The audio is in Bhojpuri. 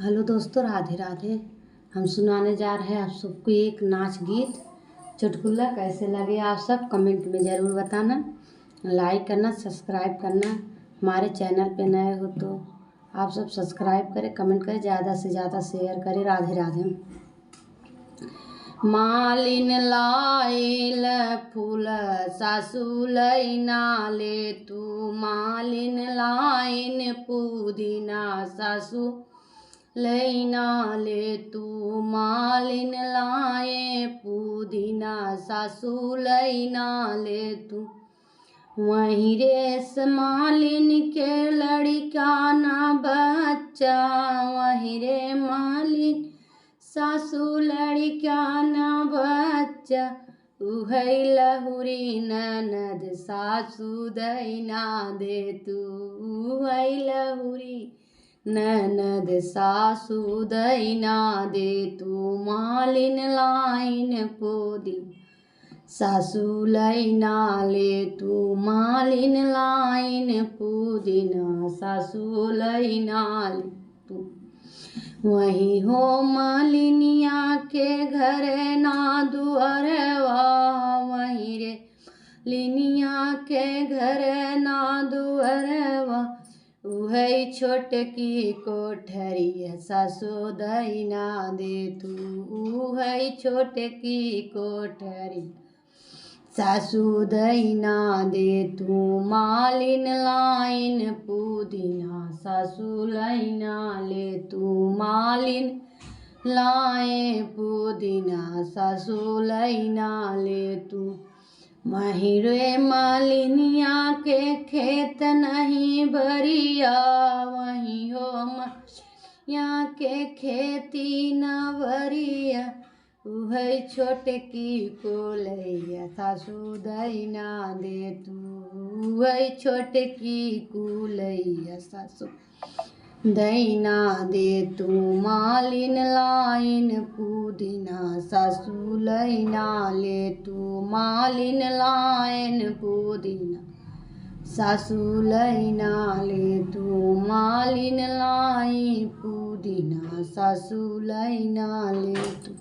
हेलो दोस्तों, राधे राधे। हम सुनाने जा रहे हैं आप सबको एक नाच गीत चुटकुला। कैसे लगे आप सब कमेंट में ज़रूर बताना, लाइक करना, सब्सक्राइब करना। हमारे चैनल पे नए हो तो आप सब सब्सक्राइब करें, कमेंट करें, ज़्यादा से ज़्यादा शेयर करें। राधे राधे। मालिन लाइल फूल सासू लैना ले तू, मालिन लाइन पुदीना सासू लैना ले तू, मालिन लाए पुदीना सासू लैना ले तू। वहीं रेस मालिन के लड़का ना बच्चा, वहीं रे मालिन सासू लड़का ना बच्चा। उहै लहुरी ननद सासू दैना दे तू, उहै लहुरी ननद सासू दैना दे तू। मालिन लाइन पोदी सासू लैना ले तू, मालिन लाइन पुदीना सासू लैना ले तू। वही हो मालिनिया के घर ना दुअरवा, वहीं रे लिनिया के घर ना दुअरवा। उहै छोटकी कोठरिया सासू दैना दे तू, उहै छोटकी कोठरी सासू दैना दे तू। मालिन लाइन पुदीना सासू लैना ले तू, मालिन लाए पुदीना सासू लैना ले तू। वहीं रे मालिनिया के खेत नहीं बरिया, वहीं हो मालिनिया के खेती न बरिया। उहै छोटकी कुलैया सासू दैना दे तू, उहै छोटकी कुलैया सासू दैना दे तू। मालिन लाइन पुदीना सासू लैना ले तू, मालिन लाइन पुदीना सासू लैना ले तू, मालिन लाई पुदीना सासू लैना ले तू।